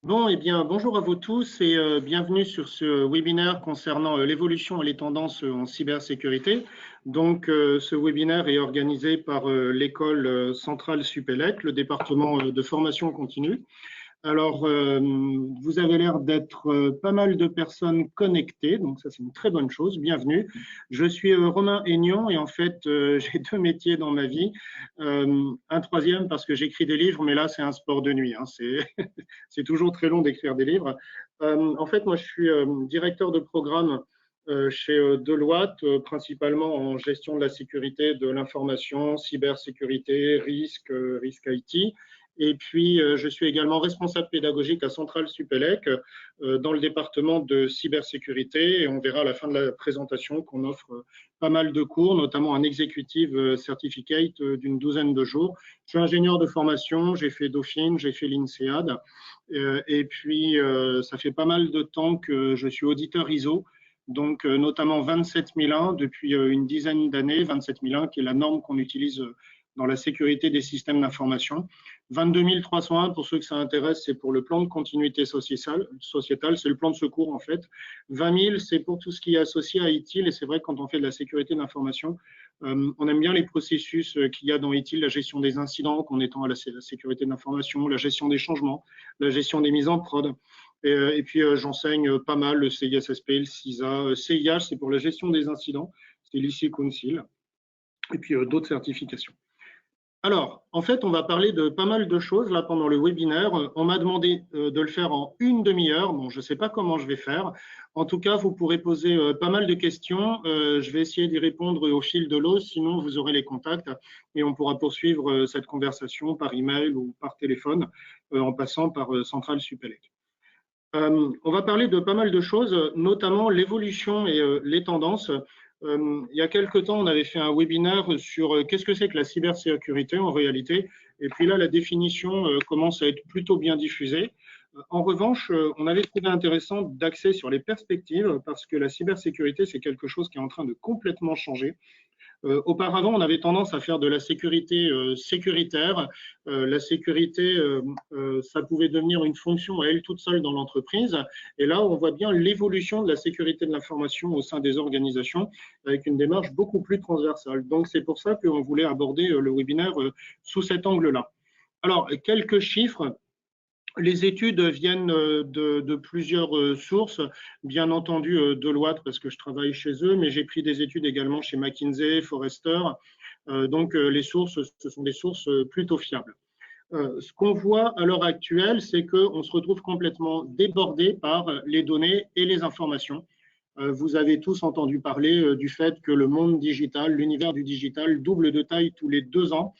Bon, eh bien, bonjour à vous tous et bienvenue sur ce webinaire concernant l'évolution et les tendances en cybersécurité. Donc, ce webinaire est organisé par l'école centrale Supélec, le département de formation continue. Alors, vous avez l'air d'être pas mal de personnes connectées, donc ça c'est une très bonne chose, bienvenue. Je suis Romain Aignan et en fait j'ai deux métiers dans ma vie. Un troisième parce que j'écris des livres, mais là c'est un sport de nuit, hein, c'est toujours très long d'écrire des livres. En fait, moi je suis directeur de programme chez Deloitte, principalement en gestion de la sécurité de l'information, cybersécurité, risque IT. Et puis, je suis également responsable pédagogique à Centrale Supélec dans le département de cybersécurité. Et on verra à la fin de la présentation qu'on offre pas mal de cours, notamment un executive certificate d'une douzaine de jours. Je suis ingénieur de formation, j'ai fait Dauphine, j'ai fait l'INSEAD. Et puis, ça fait pas mal de temps que je suis auditeur ISO. Donc, notamment 27001 depuis une dizaine d'années, 27001 qui est la norme qu'on utilise dans la sécurité des systèmes d'information. 22301, pour ceux que ça intéresse, c'est pour le plan de continuité sociétale, c'est le plan de secours en fait. 20000, c'est pour tout ce qui est associé à ITIL, et c'est vrai que quand on fait de la sécurité d'information, on aime bien les processus qu'il y a dans ITIL, la gestion des incidents, qu'on étend à la sécurité de l'information, la gestion des changements, la gestion des mises en prod. Et puis j'enseigne pas mal le CISSP, le CISA, CIH, c'est pour la gestion des incidents, c'est l'IC Council, et puis d'autres certifications. Alors, en fait, on va parler de pas mal de choses là pendant le webinaire. On m'a demandé de le faire en une demi-heure. Bon, je ne sais pas comment je vais faire. En tout cas, vous pourrez poser pas mal de questions. Je vais essayer d'y répondre au fil de l'eau. Sinon, vous aurez les contacts et on pourra poursuivre cette conversation par email ou par téléphone en passant par Centrale Supélec. On va parler de pas mal de choses, notamment l'évolution et les tendances. Il y a quelque temps, on avait fait un webinaire sur qu'est-ce que c'est que la cybersécurité en réalité. Et puis là, la définition commence à être plutôt bien diffusée. En revanche, on avait trouvé intéressant d'axer sur les perspectives parce que la cybersécurité, c'est quelque chose qui est en train de complètement changer. Auparavant, on avait tendance à faire de la sécurité sécuritaire. La sécurité, ça pouvait devenir une fonction à elle toute seule dans l'entreprise. Et là, on voit bien l'évolution de la sécurité de l'information au sein des organisations avec une démarche beaucoup plus transversale. Donc, c'est pour ça qu'on voulait aborder le webinaire sous cet angle-là. Alors, quelques chiffres. Les études viennent de plusieurs sources, bien entendu Deloitte parce que je travaille chez eux, mais j'ai pris des études également chez McKinsey, Forrester. Donc les sources, ce sont des sources plutôt fiables. Ce qu'on voit à l'heure actuelle, c'est qu'on se retrouve complètement débordé par les données et les informations. Vous avez tous entendu parler du fait que le monde digital, l'univers du digital double de taille tous les 2 ans.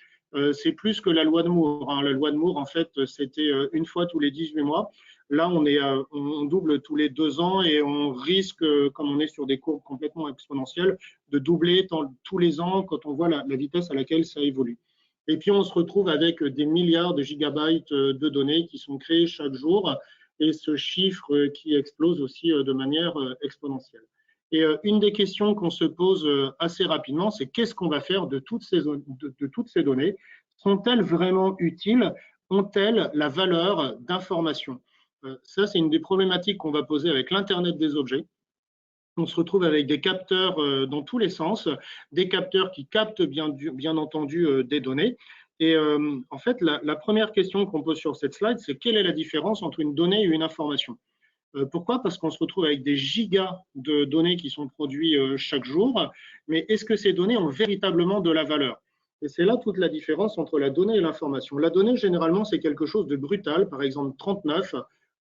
C'est plus que la loi de Moore. Hein. La loi de Moore, en fait, c'était une fois tous les 18 mois. Là, on double tous les 2 ans et on risque, comme on est sur des courbes complètement exponentielles, de doubler tous les ans quand on voit la vitesse à laquelle ça évolue. Et puis, on se retrouve avec des milliards de gigabytes de données qui sont créées chaque jour et ce chiffre qui explose aussi de manière exponentielle. Et une des questions qu'on se pose assez rapidement, c'est qu'est-ce qu'on va faire de toutes ces données? Sont-elles vraiment utiles? Ont-elles la valeur d'information? Ça, c'est une des problématiques qu'on va poser avec l'Internet des objets. On se retrouve avec des capteurs dans tous les sens, des capteurs qui captent bien entendu des données. Et en fait, la première question qu'on pose sur cette slide, c'est quelle est la différence entre une donnée et une information? Pourquoi? Parce qu'on se retrouve avec des gigas de données qui sont produites chaque jour, mais est-ce que ces données ont véritablement de la valeur? Et c'est là toute la différence entre la donnée et l'information. La donnée, généralement, c'est quelque chose de brutal, par exemple 39.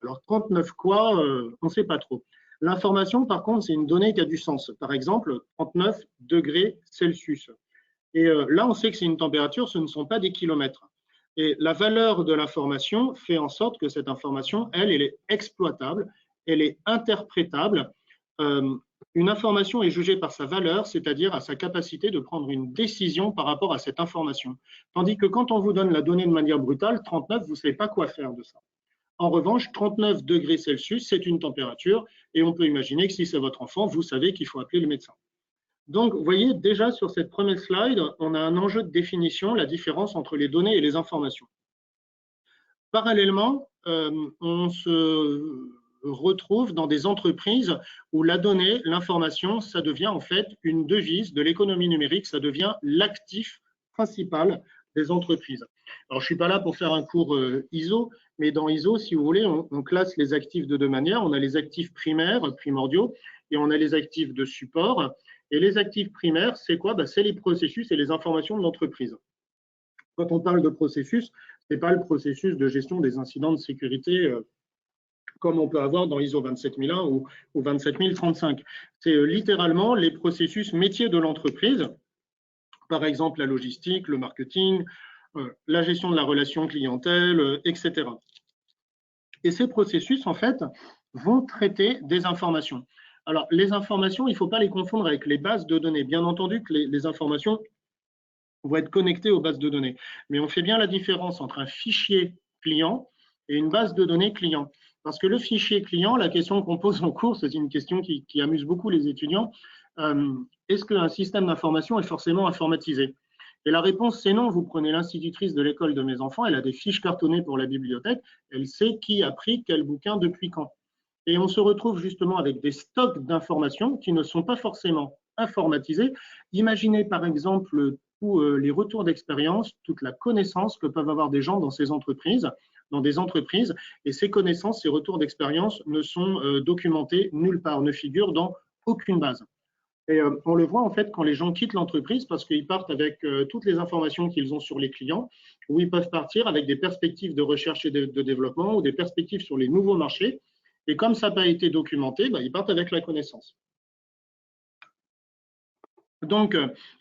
Alors 39 quoi? On ne sait pas trop. L'information, par contre, c'est une donnée qui a du sens. Par exemple, 39 degrés Celsius. Et là, on sait que c'est une température, ce ne sont pas des kilomètres. Et la valeur de l'information fait en sorte que cette information, elle est exploitable, elle est interprétable. Une information est jugée par sa valeur, c'est-à-dire à sa capacité de prendre une décision par rapport à cette information. Tandis que quand on vous donne la donnée de manière brutale, 39, vous ne savez pas quoi faire de ça. En revanche, 39 degrés Celsius, c'est une température et on peut imaginer que si c'est votre enfant, vous savez qu'il faut appeler le médecin. Donc, vous voyez, déjà sur cette première slide, on a un enjeu de définition, la différence entre les données et les informations. Parallèlement, on se retrouve dans des entreprises où la donnée, l'information, ça devient en fait une devise de l'économie numérique, ça devient l'actif principal des entreprises. Alors, je ne suis pas là pour faire un cours ISO, mais dans ISO, si vous voulez, on classe les actifs de deux manières. On a les actifs primaires, primordiaux, et on a les actifs de support. Et les actifs primaires, c'est quoi? C'est les processus et les informations de l'entreprise. Quand on parle de processus, ce n'est pas le processus de gestion des incidents de sécurité comme on peut avoir dans ISO 27001 ou 27035. C'est littéralement les processus métiers de l'entreprise, par exemple la logistique, le marketing, la gestion de la relation clientèle, etc. Et ces processus, en fait, vont traiter des informations. Alors, les informations, il ne faut pas les confondre avec les bases de données. Bien entendu que les informations vont être connectées aux bases de données. Mais on fait bien la différence entre un fichier client et une base de données client. Parce que le fichier client, la question qu'on pose en cours, c'est une question qui amuse beaucoup les étudiants. Est-ce qu'un système d'information est forcément informatisé? Et la réponse, c'est non. Vous prenez l'institutrice de l'école de mes enfants, elle a des fiches cartonnées pour la bibliothèque, elle sait qui a pris quel bouquin depuis quand. Et on se retrouve justement avec des stocks d'informations qui ne sont pas forcément informatisés. Imaginez par exemple tous les retours d'expérience, toute la connaissance que peuvent avoir des gens dans ces entreprises, dans des entreprises, et ces connaissances, ces retours d'expérience ne sont documentés nulle part, ne figurent dans aucune base. Et on le voit en fait quand les gens quittent l'entreprise parce qu'ils partent avec toutes les informations qu'ils ont sur les clients, ou ils peuvent partir avec des perspectives de recherche et de développement ou des perspectives sur les nouveaux marchés. Et comme ça n'a pas été documenté, ils partent avec la connaissance. Donc,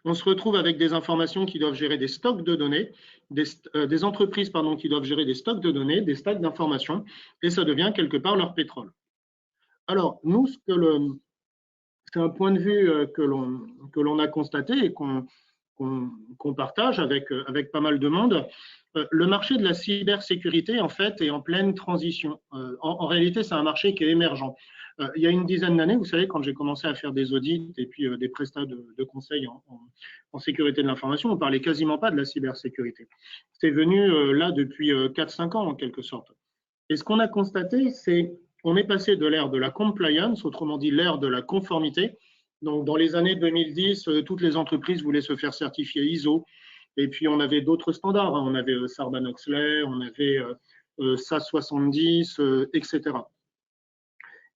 on se retrouve avec des informations qui doivent gérer des stocks de données, des entreprises qui doivent gérer des stocks de données, des stocks d'informations, et ça devient quelque part leur pétrole. Alors, nous, c'est un point de vue que l'on a constaté et qu'on partage avec pas mal de monde. Le marché de la cybersécurité, en fait, est en pleine transition. En réalité, c'est un marché qui est émergent. Il y a une dizaine d'années, vous savez, quand j'ai commencé à faire des audits et puis des prestats de conseils en sécurité de l'information, on parlait quasiment pas de la cybersécurité. C'est venu là depuis 4-5 ans, en quelque sorte. Et ce qu'on a constaté, c'est qu'on est passé de l'ère de la compliance, autrement dit l'ère de la conformité. Donc, dans les années 2010, toutes les entreprises voulaient se faire certifier ISO. Et puis, on avait d'autres standards. On avait Sarbanes-Oxley, on avait SAS 70, etc.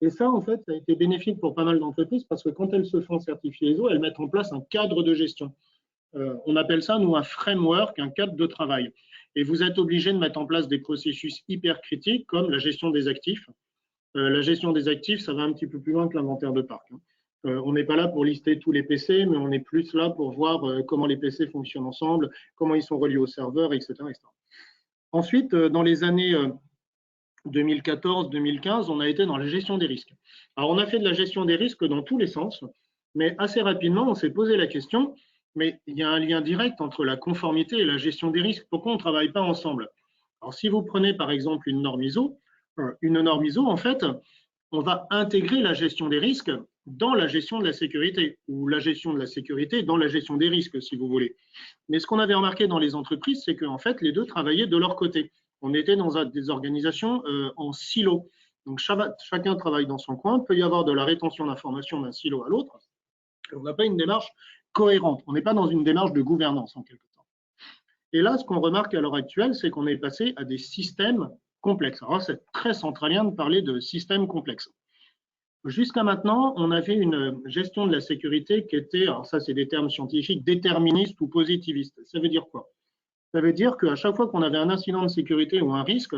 Et ça, en fait, ça a été bénéfique pour pas mal d'entreprises parce que quand elles se font certifier ISO, elles mettent en place un cadre de gestion. On appelle ça, nous, un framework, un cadre de travail. Et vous êtes obligé de mettre en place des processus hyper critiques comme la gestion des actifs. La gestion des actifs, ça va un petit peu plus loin que l'inventaire de parc. On n'est pas là pour lister tous les PC, mais on est plus là pour voir comment les PC fonctionnent ensemble, comment ils sont reliés au serveur, etc. etc. Ensuite, dans les années 2014-2015, on a été dans la gestion des risques. Alors, on a fait de la gestion des risques dans tous les sens, mais assez rapidement, on s'est posé la question, mais il y a un lien direct entre la conformité et la gestion des risques. Pourquoi on ne travaille pas ensemble? Alors, si vous prenez par exemple une norme ISO, en fait, on va intégrer la gestion des risques dans la gestion de la sécurité, ou la gestion de la sécurité dans la gestion des risques, si vous voulez. Mais ce qu'on avait remarqué dans les entreprises, c'est qu'en fait, les deux travaillaient de leur côté. On était dans des organisations en silo. Donc, chacun travaille dans son coin. Il peut y avoir de la rétention d'informations d'un silo à l'autre. On n'a pas une démarche cohérente. On n'est pas dans une démarche de gouvernance, en quelque sorte. Et là, ce qu'on remarque à l'heure actuelle, c'est qu'on est passé à des systèmes complexes. Alors, c'est très centralien de parler de systèmes complexes. Jusqu'à maintenant, on avait une gestion de la sécurité qui était, alors ça c'est des termes scientifiques, déterministe ou positiviste. Ça veut dire quoi? Ça veut dire qu'à chaque fois qu'on avait un incident de sécurité ou un risque,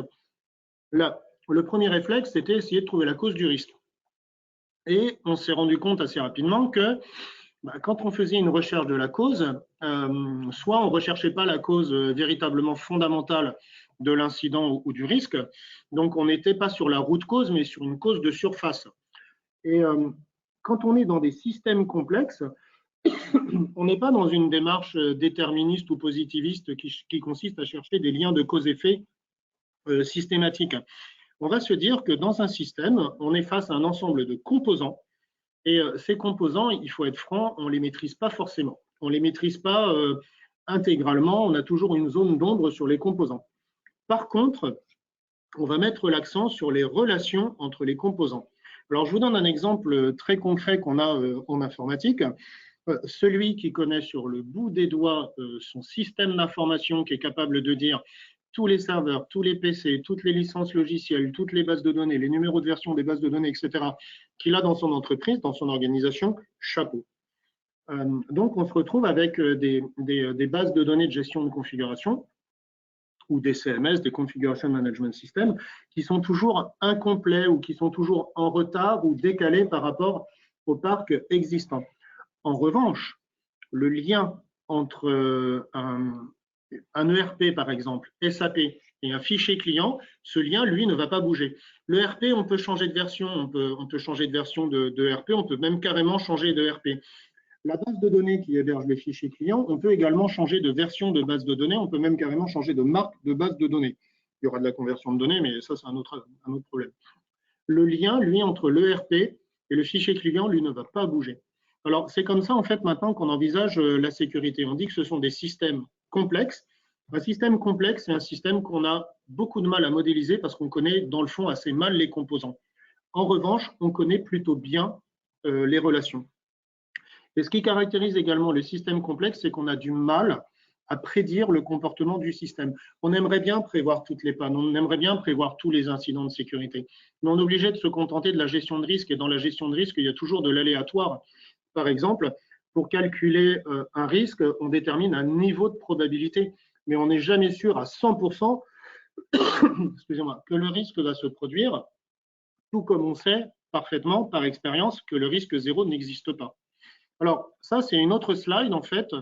le premier réflexe, c'était essayer de trouver la cause du risque. Et on s'est rendu compte assez rapidement que quand on faisait une recherche de la cause, soit on ne recherchait pas la cause véritablement fondamentale de l'incident ou du risque, donc on n'était pas sur la route cause, mais sur une cause de surface. Et quand on est dans des systèmes complexes, on n'est pas dans une démarche déterministe ou positiviste qui consiste à chercher des liens de cause-effet systématiques. On va se dire que dans un système, on est face à un ensemble de composants. Et ces composants, il faut être franc, on ne les maîtrise pas forcément. On ne les maîtrise pas intégralement, on a toujours une zone d'ombre sur les composants. Par contre, on va mettre l'accent sur les relations entre les composants. Alors, je vous donne un exemple très concret qu'on a en informatique. Celui qui connaît sur le bout des doigts son système d'information, qui est capable de dire tous les serveurs, tous les PC, toutes les licences logicielles, toutes les bases de données, les numéros de version des bases de données, etc., qu'il a dans son entreprise, dans son organisation, chapeau. Donc, on se retrouve avec des bases de données de gestion de configuration ou des CMS, des Configuration Management Systems, qui sont toujours incomplets ou qui sont toujours en retard ou décalés par rapport au parc existant. En revanche, le lien entre un ERP, par exemple, SAP, et un fichier client, ce lien, lui, ne va pas bouger. Le ERP, on peut changer de version, on peut changer de version de ERP, on peut même carrément changer de ERP. La base de données qui héberge les fichiers clients, on peut également changer de version de base de données, on peut même carrément changer de marque de base de données. Il y aura de la conversion de données, mais ça, c'est un autre problème. Le lien, lui, entre l'ERP et le fichier client, lui, ne va pas bouger. Alors, c'est comme ça, en fait, maintenant qu'on envisage la sécurité. On dit que ce sont des systèmes complexes. Un système complexe, c'est un système qu'on a beaucoup de mal à modéliser parce qu'on connaît, dans le fond, assez mal les composants. En revanche, on connaît plutôt bien les relations. Et ce qui caractérise également les systèmes complexes, c'est qu'on a du mal à prédire le comportement du système. On aimerait bien prévoir toutes les pannes, on aimerait bien prévoir tous les incidents de sécurité, mais on est obligé de se contenter de la gestion de risque, et dans la gestion de risque, il y a toujours de l'aléatoire. Par exemple, pour calculer un risque, on détermine un niveau de probabilité, mais on n'est jamais sûr à 100% excusez-moi, que le risque va se produire, tout comme on sait parfaitement par expérience que le risque zéro n'existe pas. Alors, ça, c'est une autre slide, en fait,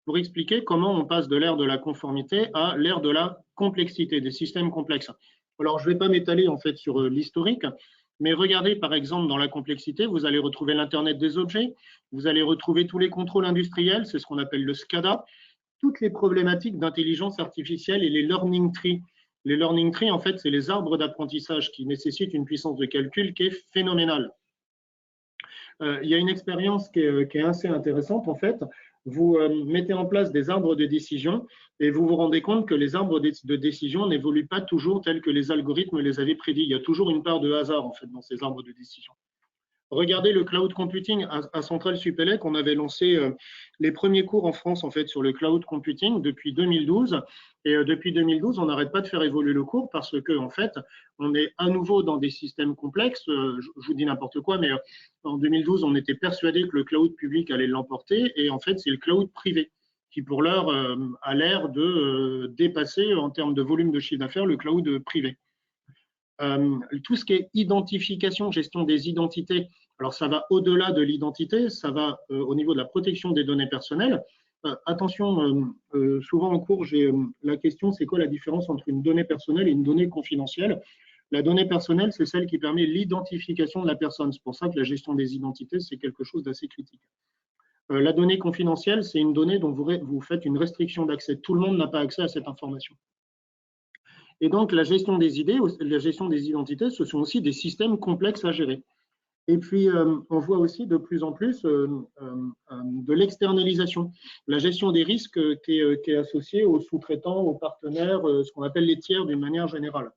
pour expliquer comment on passe de l'ère de la conformité à l'ère de la complexité, des systèmes complexes. Alors, je ne vais pas m'étaler, en fait, sur l'historique, mais regardez, par exemple, dans la complexité, vous allez retrouver l'Internet des objets, vous allez retrouver tous les contrôles industriels, c'est ce qu'on appelle le SCADA, toutes les problématiques d'intelligence artificielle et les learning trees. Les learning trees, en fait, c'est les arbres d'apprentissage qui nécessitent une puissance de calcul qui est phénoménale. Il y a une expérience qui est assez intéressante. En fait, vous mettez en place des arbres de décision et vous vous rendez compte que les arbres de décision n'évoluent pas toujours tels que les algorithmes les avaient prédits. Il y a toujours une part de hasard en fait dans ces arbres de décision. Regardez le cloud computing à Centrale Supélec. On avait lancé les premiers cours en France en fait sur le cloud computing depuis 2012. Et depuis 2012, on n'arrête pas de faire évoluer le cours parce que en fait, on est à nouveau dans des systèmes complexes. Je vous dis n'importe quoi, mais en 2012, on était persuadé que le cloud public allait l'emporter. Et en fait, c'est le cloud privé qui, pour l'heure, a l'air de dépasser en termes de volume de chiffre d'affaires le cloud privé. Tout ce qui est identification, gestion des identités, alors ça va au-delà de l'identité, ça va au niveau de la protection des données personnelles. Attention, souvent en cours, j'ai la question, c'est quoi la différence entre une donnée personnelle et une donnée confidentielle? La donnée personnelle, c'est celle qui permet l'identification de la personne. C'est pour ça que la gestion des identités, c'est quelque chose d'assez critique. La donnée confidentielle, c'est une donnée dont vous faites une restriction d'accès. Tout le monde n'a pas accès à cette information. Et donc, la gestion des idées, la gestion des identités, ce sont aussi des systèmes complexes à gérer. Et puis, on voit aussi de plus en plus de l'externalisation. La gestion des risques qui est associée aux sous-traitants, aux partenaires, ce qu'on appelle les tiers d'une manière générale.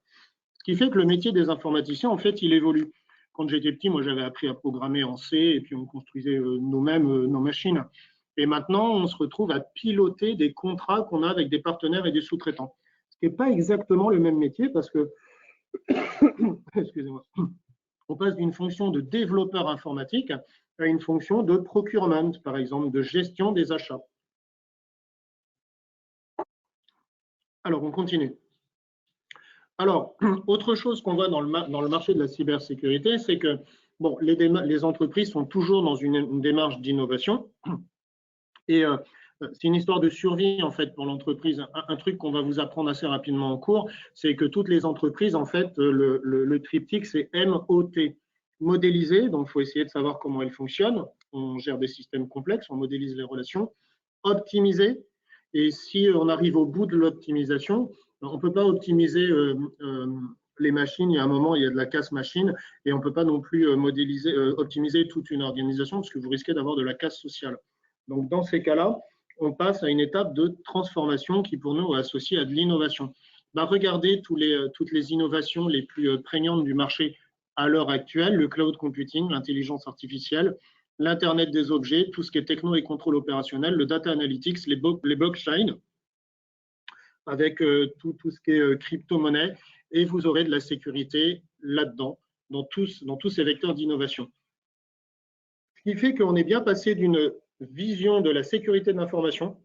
Ce qui fait que le métier des informaticiens, en fait, il évolue. Quand j'étais petit, moi, j'avais appris à programmer en C et puis on construisait nous-mêmes nos machines. Et maintenant, on se retrouve à piloter des contrats qu'on a avec des partenaires et des sous-traitants. Ce qui n'est pas exactement le même métier parce que, excusez-moi, on passe d'une fonction de développeur informatique à une fonction de procurement, par exemple, de gestion des achats. Alors, on continue. Alors, autre chose qu'on voit dans le marché de la cybersécurité, c'est que bon, les entreprises sont toujours dans une démarche d'innovation et c'est une histoire de survie en fait pour l'entreprise. Un truc qu'on va vous apprendre assez rapidement en cours, c'est que toutes les entreprises, en fait, le triptyque, c'est MOT. Modéliser, donc il faut essayer de savoir comment elles fonctionnent. On gère des systèmes complexes, on modélise les relations. Optimiser, et si on arrive au bout de l'optimisation, on ne peut pas optimiser les machines. Il y a un moment, il y a de la casse machine, et on ne peut pas non plus optimiser toute une organisation parce que vous risquez d'avoir de la casse sociale. Donc dans ces cas-là, on passe à une étape de transformation qui pour nous est associée à de l'innovation. regardez toutes les innovations les plus prégnantes du marché à l'heure actuelle, le cloud computing, l'intelligence artificielle, l'Internet des objets, tout ce qui est techno et contrôle opérationnel, le data analytics, les blockchains, avec tout ce qui est crypto-monnaie, et vous aurez de la sécurité là-dedans, dans tous ces vecteurs d'innovation. Ce qui fait qu'on est bien passé d'une vision de la sécurité de l'information,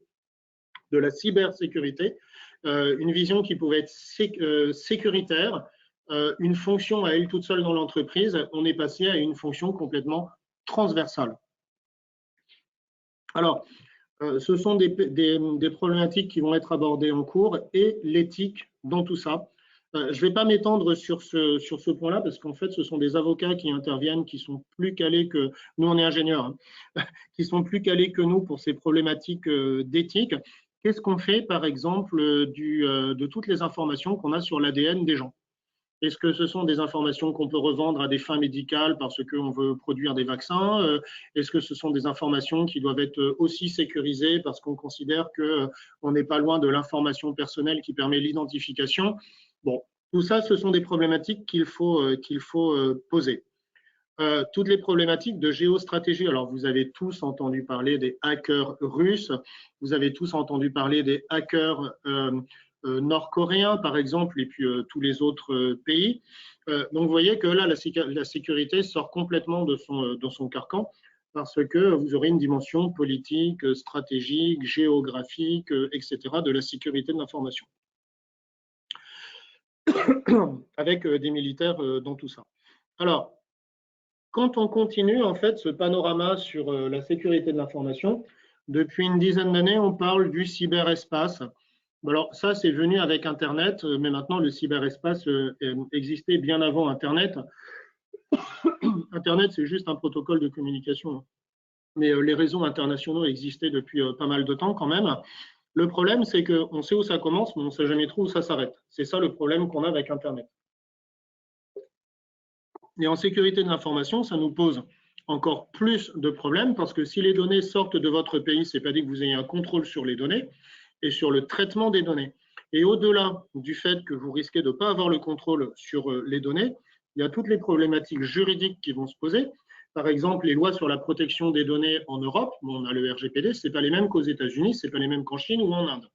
de la cybersécurité, une vision qui pouvait être sécuritaire, une fonction à elle toute seule dans l'entreprise, on est passé à une fonction complètement transversale. Alors, ce sont des problématiques qui vont être abordées en cours et l'éthique dans tout ça. Je ne vais pas m'étendre sur ce point-là parce qu'en fait, ce sont des avocats qui interviennent, qui sont plus calés que nous, on est ingénieurs, hein, qui sont plus calés que nous pour ces problématiques d'éthique. Qu'est-ce qu'on fait, par exemple, de toutes les informations qu'on a sur l'ADN des gens? Est-ce que ce sont des informations qu'on peut revendre à des fins médicales parce qu'on veut produire des vaccins? Est-ce que ce sont des informations qui doivent être aussi sécurisées parce qu'on considère qu'on n'est pas loin de l'information personnelle qui permet l'identification? Bon, tout ça, ce sont des problématiques qu'il faut poser. Toutes les problématiques de géostratégie. Alors, vous avez tous entendu parler des hackers russes, vous avez tous entendu parler des hackers nord-coréens, par exemple, et puis tous les autres pays. Donc, vous voyez que là, la sécurité sort complètement de son carcan parce que vous aurez une dimension politique, stratégique, géographique, etc. de la sécurité de l'information. Avec des militaires dans tout ça. Alors, quand on continue en fait ce panorama sur la sécurité de l'information, depuis une dizaine d'années, on parle du cyberespace. Alors ça, c'est venu avec Internet, mais maintenant le cyberespace existait bien avant Internet. Internet, c'est juste un protocole de communication, mais les réseaux internationaux existaient depuis pas mal de temps quand même. Le problème, c'est qu'on sait où ça commence, mais on ne sait jamais trop où ça s'arrête. C'est ça le problème qu'on a avec Internet. Et en sécurité de l'information, ça nous pose encore plus de problèmes parce que si les données sortent de votre pays, ce n'est pas dit que vous ayez un contrôle sur les données et sur le traitement des données. Et au-delà du fait que vous risquez de ne pas avoir le contrôle sur les données, il y a toutes les problématiques juridiques qui vont se poser. Par exemple, les lois sur la protection des données en Europe, on a le RGPD, ce n'est pas les mêmes qu'aux États-Unis, ce n'est pas les mêmes qu'en Chine ou en Inde.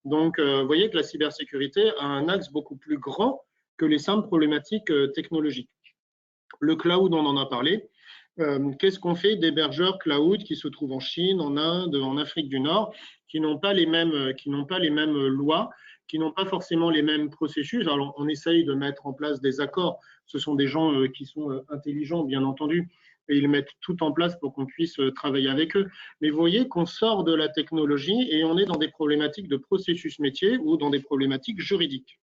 Donc, vous voyez que la cybersécurité a un axe beaucoup plus grand que les simples problématiques technologiques. Le cloud, on en a parlé. Qu'est-ce qu'on fait d'hébergeurs cloud qui se trouvent en Chine, en Inde, en Afrique du Nord, qui n'ont pas les mêmes lois, qui n'ont pas forcément les mêmes processus? Alors, on essaye de mettre en place des accords. Ce sont des gens qui sont intelligents, bien entendu, et ils mettent tout en place pour qu'on puisse travailler avec eux. Mais vous voyez qu'on sort de la technologie et on est dans des problématiques de processus métier ou dans des problématiques juridiques.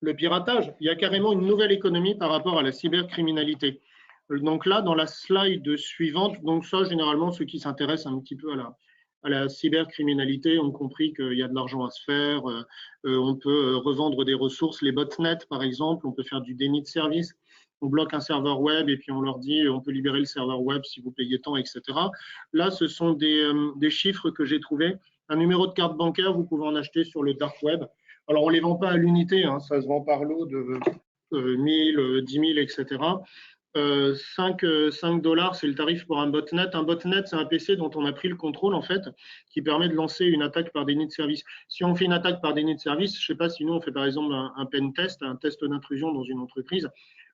Le piratage, il y a carrément une nouvelle économie par rapport à la cybercriminalité. Donc là, dans la slide suivante, donc ça, généralement, ceux qui s'intéressent un petit peu à la cybercriminalité ont compris qu'il y a de l'argent à se faire, on peut revendre des ressources, les botnets par exemple, on peut faire du déni de service, on bloque un serveur web et puis on leur dit on peut libérer le serveur web si vous payez tant, etc. Là, ce sont des chiffres que j'ai trouvés. Un numéro de carte bancaire, vous pouvez en acheter sur le dark web. Alors, on ne les vend pas à l'unité, hein, ça se vend par lot de 1000, 10 000, etc. 5 $, c'est le tarif pour un botnet. Un botnet, c'est un PC dont on a pris le contrôle, en fait, qui permet de lancer une attaque par déni de service. Si on fait une attaque par déni de service, je ne sais pas si nous, on fait par exemple un pen test, un test d'intrusion dans une entreprise,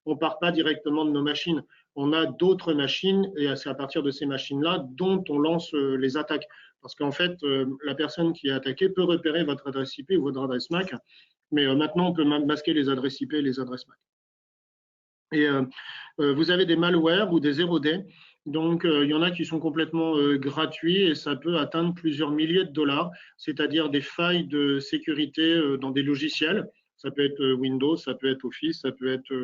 on ne part pas directement de nos machines. On a d'autres machines, et c'est à partir de ces machines-là dont on lance les attaques. Parce qu'en fait, la personne qui est attaquée peut repérer votre adresse IP ou votre adresse MAC, mais maintenant, on peut masquer les adresses IP et les adresses MAC. Et vous avez des malwares ou des 0D. Donc, il y en a qui sont complètement gratuits et ça peut atteindre plusieurs milliers de dollars, c'est-à-dire des failles de sécurité dans des logiciels. Ça peut être Windows, ça peut être Office, ça peut être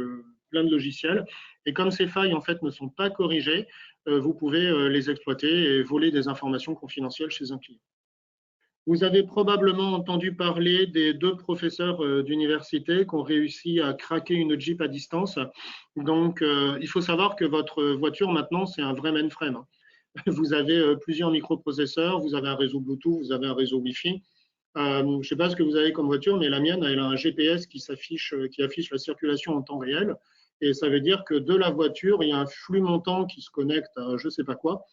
plein de logiciels. Et comme ces failles, en fait, ne sont pas corrigées, vous pouvez les exploiter et voler des informations confidentielles chez un client. Vous avez probablement entendu parler des 2 professeurs d'université qui ont réussi à craquer une Jeep à distance. Donc, il faut savoir que votre voiture, maintenant, c'est un vrai mainframe. Vous avez plusieurs microprocesseurs, vous avez un réseau Bluetooth, vous avez un réseau Wi-Fi. Je ne sais pas ce que vous avez comme voiture, mais la mienne, elle a un GPS qui affiche la circulation en temps réel. Et ça veut dire que de la voiture, il y a un flux montant qui se connecte à je ne sais pas quoi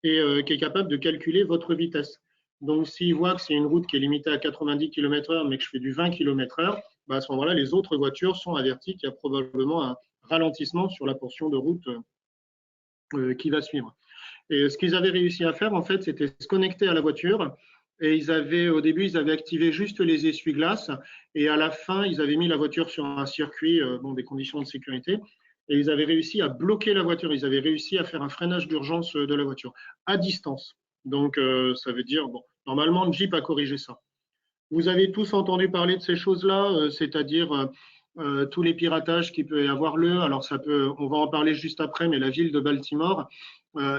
et qui est capable de calculer votre vitesse. Donc, s'il voit que c'est une route qui est limitée à 90 km/h, mais que je fais du 20 km/h, bah, à ce moment-là, les autres voitures sont averties qu'il y a probablement un ralentissement sur la portion de route qui va suivre. Et ce qu'ils avaient réussi à faire, en fait, c'était se connecter à la voiture. Et au début, ils avaient activé juste les essuie-glaces. Et à la fin, ils avaient mis la voiture sur un circuit, des conditions de sécurité. Et ils avaient réussi à bloquer la voiture. Ils avaient réussi à faire un freinage d'urgence de la voiture à distance. Donc, ça veut dire, bon, normalement, le Jeep a corrigé ça. Vous avez tous entendu parler de ces choses-là, c'est-à-dire tous les piratages qui peut y avoir lieu. Alors, on va en parler juste après, mais la ville de Baltimore,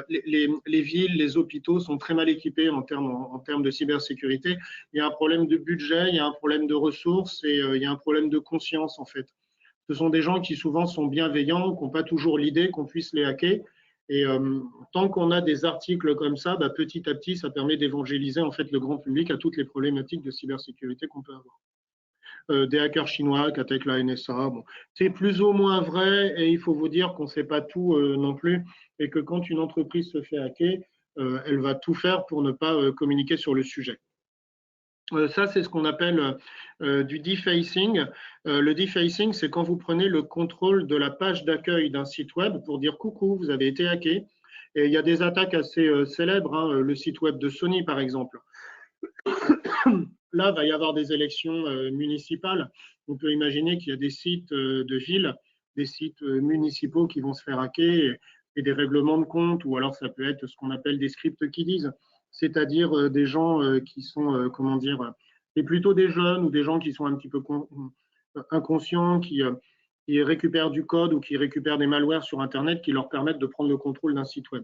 les villes, les hôpitaux sont très mal équipés en termes de cybersécurité. Il y a un problème de budget, il y a un problème de ressources et il y a un problème de conscience, en fait. Ce sont des gens qui souvent sont bienveillants, qui n'ont pas toujours l'idée qu'on puisse les hacker. Et tant qu'on a des articles comme ça, bah, petit à petit, ça permet d'évangéliser en fait le grand public à toutes les problématiques de cybersécurité qu'on peut avoir. Des hackers chinois qui attaquent la NSA, bon, c'est plus ou moins vrai et il faut vous dire qu'on ne sait pas tout non plus et que quand une entreprise se fait hacker, elle va tout faire pour ne pas communiquer sur le sujet. Ça, c'est ce qu'on appelle du defacing. Le defacing, c'est quand vous prenez le contrôle de la page d'accueil d'un site web pour dire coucou, vous avez été hacké. Et il y a des attaques assez célèbres, hein, le site web de Sony, par exemple. Là, il va y avoir des élections municipales. On peut imaginer qu'il y a des sites de villes, des sites municipaux qui vont se faire hacker et des règlements de compte, ou alors ça peut être ce qu'on appelle des scripts kiddies, c'est-à-dire des gens qui sont, comment dire, et plutôt des jeunes ou des gens qui sont un petit peu inconscients, qui récupèrent du code ou qui récupèrent des malwares sur Internet qui leur permettent de prendre le contrôle d'un site web.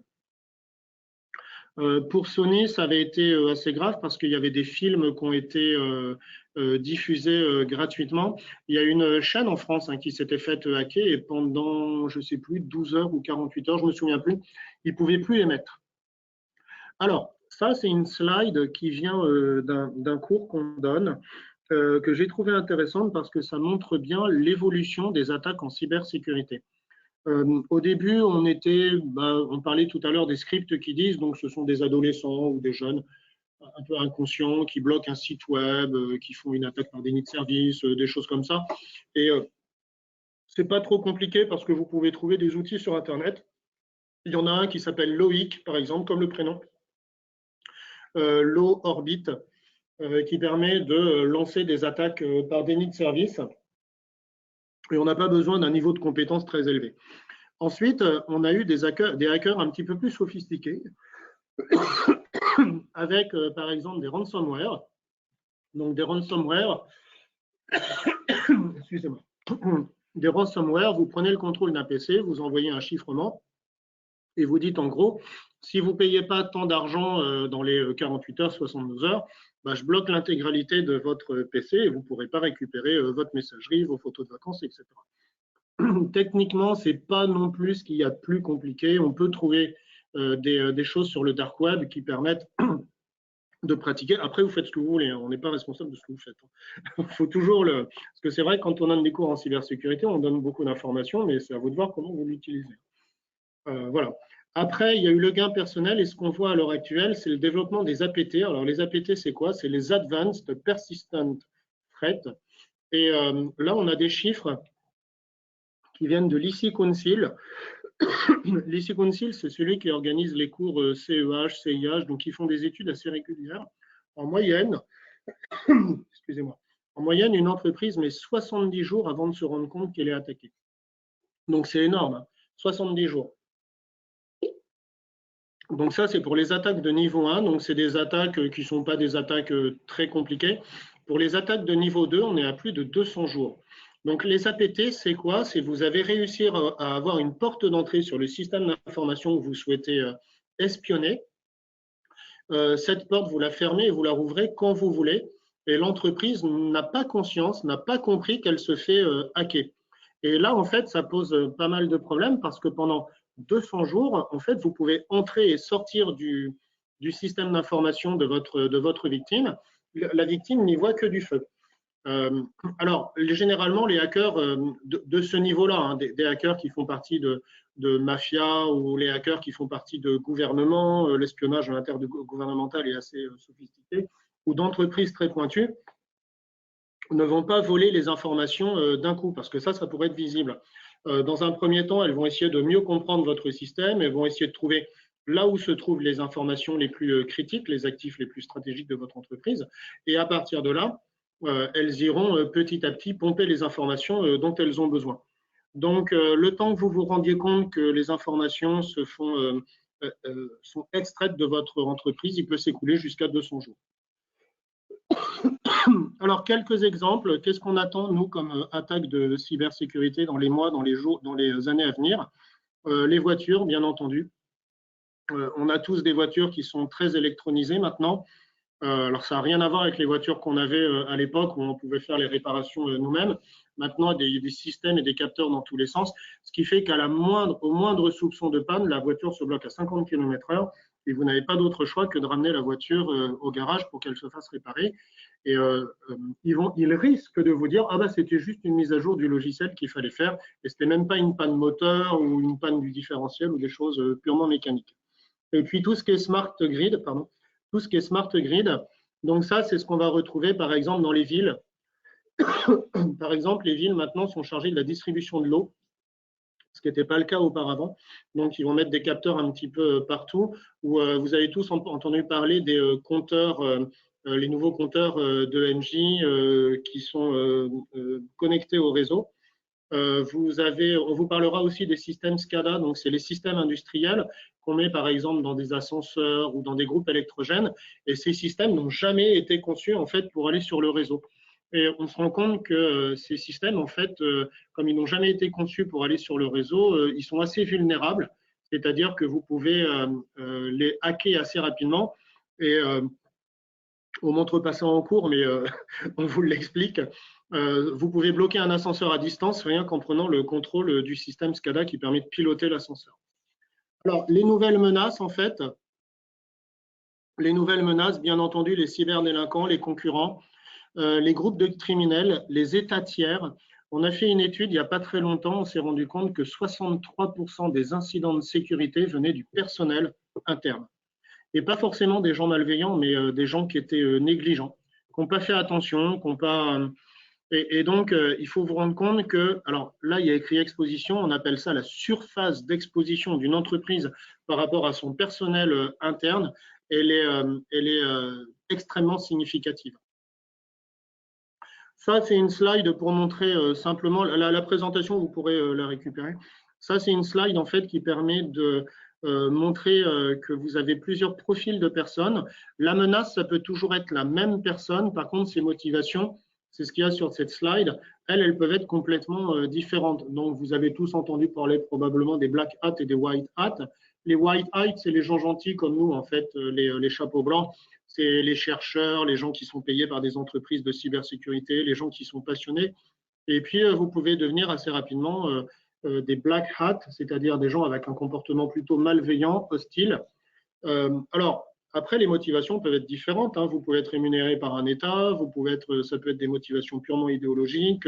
Pour Sony, ça avait été assez grave parce qu'il y avait des films qui ont été diffusés gratuitement. Il y a une chaîne en France hein, qui s'était faite hacker et pendant, je ne sais plus, 12 heures ou 48 heures, je ne me souviens plus, ils ne pouvaient plus les mettre. Alors, ça, c'est une slide qui vient d'un cours qu'on donne, que j'ai trouvé intéressante parce que ça montre bien l'évolution des attaques en cybersécurité. Au début, on parlait tout à l'heure des scripts qui disent, donc ce sont des adolescents ou des jeunes un peu inconscients qui bloquent un site web, qui font une attaque par déni de service, des choses comme ça. Et c'est pas trop compliqué parce que vous pouvez trouver des outils sur Internet. Il y en a un qui s'appelle Loic, par exemple, comme le prénom. Low Orbit, qui permet de lancer des attaques par déni de service. Et on n'a pas besoin d'un niveau de compétence très élevé. Ensuite, on a eu des hackers un petit peu plus sophistiqués, avec par exemple des ransomware. Donc des ransomware, excusez-moi, des ransomware, vous prenez le contrôle d'un PC, vous envoyez un chiffrement et vous dites en gros, si vous ne payez pas tant d'argent dans les 48 heures, 72 heures, bah, je bloque l'intégralité de votre PC et vous ne pourrez pas récupérer votre messagerie, vos photos de vacances, etc. Techniquement, ce n'est pas non plus ce qu'il y a de plus compliqué. On peut trouver des choses sur le dark web qui permettent de pratiquer. Après, vous faites ce que vous voulez. Hein. On n'est pas responsable de ce que vous faites. Il faut toujours Parce que c'est vrai que quand on donne des cours en cybersécurité, on donne beaucoup d'informations, mais c'est à vous de voir comment vous l'utilisez. Voilà. Après, il y a eu le gain personnel et ce qu'on voit à l'heure actuelle, c'est le développement des APT. Alors, les APT, c'est quoi? C'est les Advanced Persistent Threat. Et là, on a des chiffres qui viennent de l'IC Council. L'IC Council, c'est celui qui organise les cours CEH, CIH, donc ils font des études assez régulières. En moyenne, excusez-moi, en moyenne, une entreprise met 70 jours avant de se rendre compte qu'elle est attaquée. Donc c'est énorme, hein, 70 jours. Donc ça, c'est pour les attaques de niveau 1, donc c'est des attaques qui ne sont pas des attaques très compliquées. Pour les attaques de niveau 2, on est à plus de 200 jours. Donc les APT, c'est quoi? C'est vous avez réussi à avoir une porte d'entrée sur le système d'information que vous souhaitez espionner. Cette porte, vous la fermez et vous la rouvrez quand vous voulez. Et l'entreprise n'a pas conscience, n'a pas compris qu'elle se fait hacker. Et là, en fait, ça pose pas mal de problèmes parce que pendant 200 jours, en fait, vous pouvez entrer et sortir du système d'information de votre victime la victime n'y voit que du feu. Alors, généralement, les hackers de ce niveau-là, hein, des hackers qui font partie de mafia ou les hackers qui font partie de gouvernements, l'espionnage intergouvernemental est assez sophistiqué, ou d'entreprises très pointues, ne vont pas voler les informations d'un coup, parce que ça pourrait être visible. Dans un premier temps, elles vont essayer de mieux comprendre votre système, elles vont essayer de trouver là où se trouvent les informations les plus critiques, les actifs les plus stratégiques de votre entreprise, et à partir de là, elles iront petit à petit pomper les informations dont elles ont besoin. Donc, le temps que vous vous rendiez compte que les informations sont extraites de votre entreprise, il peut s'écouler jusqu'à 200 jours. Alors, quelques exemples. Qu'est-ce qu'on attend, nous, comme attaque de cybersécurité dans les mois, dans les jours, dans les années à venir? Les voitures, bien entendu. On a tous des voitures qui sont très électronisées maintenant. Alors, ça n'a rien à voir avec les voitures qu'on avait à l'époque où on pouvait faire les réparations nous-mêmes. Maintenant, il y a des systèmes et des capteurs dans tous les sens, ce qui fait au moindre soupçon de panne, la voiture se bloque à 50 km/h et vous n'avez pas d'autre choix que de ramener la voiture au garage pour qu'elle se fasse réparer. Et ils risquent de vous dire « Ah bah c'était juste une mise à jour du logiciel qu'il fallait faire et c'était même pas une panne moteur ou une panne du différentiel ou des choses purement mécaniques. » Et puis tout ce qui est smart grid, donc ça c'est ce qu'on va retrouver par exemple dans les villes. Par exemple, les villes maintenant sont chargées de la distribution de l'eau, ce qui n'était pas le cas auparavant. Donc, ils vont mettre des capteurs un petit peu partout, où vous avez tous entendu parler des compteurs, les nouveaux compteurs de Engie qui sont connectés au réseau. On vous parlera aussi des systèmes SCADA, donc c'est les systèmes industriels qu'on met par exemple dans des ascenseurs ou dans des groupes électrogènes, et ces systèmes n'ont jamais été conçus en fait pour aller sur le réseau. Et on se rend compte que ces systèmes, en fait, comme ils n'ont jamais été conçus pour aller sur le réseau, ils sont assez vulnérables, c'est-à-dire que vous pouvez les hacker assez rapidement. Et on ne montre pas ça en cours, mais on vous l'explique. Vous pouvez bloquer un ascenseur à distance rien qu'en prenant le contrôle du système SCADA qui permet de piloter l'ascenseur. Alors, les nouvelles menaces, en fait, bien entendu, les cyberdélinquants, les concurrents, les groupes de criminels, les États tiers. On a fait une étude il n'y a pas très longtemps, on s'est rendu compte que 63% des incidents de sécurité venaient du personnel interne. Et pas forcément des gens malveillants, mais des gens qui étaient négligents, qui n'ont pas fait attention, qui n'ont pas… Et donc, il faut vous rendre compte que, alors là, il y a écrit exposition, on appelle ça la surface d'exposition d'une entreprise par rapport à son personnel interne, elle est extrêmement significative. Ça, c'est une slide pour montrer simplement, la présentation, vous pourrez la récupérer. Ça, c'est une slide en fait qui permet de montrer que vous avez plusieurs profils de personnes. La menace, ça peut toujours être la même personne. Par contre, ses motivations, c'est ce qu'il y a sur cette slide, elles peuvent être complètement différentes. Donc, vous avez tous entendu parler probablement des black hats et des white hats. Les white hats, c'est les gens gentils comme nous, en fait, les chapeaux blancs. C'est les chercheurs, les gens qui sont payés par des entreprises de cybersécurité, les gens qui sont passionnés. Et puis, vous pouvez devenir assez rapidement des black hats, c'est-à-dire des gens avec un comportement plutôt malveillant, hostile. Alors, après, les motivations peuvent être différentes. Hein. Vous pouvez être rémunéré par un État, ça peut être des motivations purement idéologiques,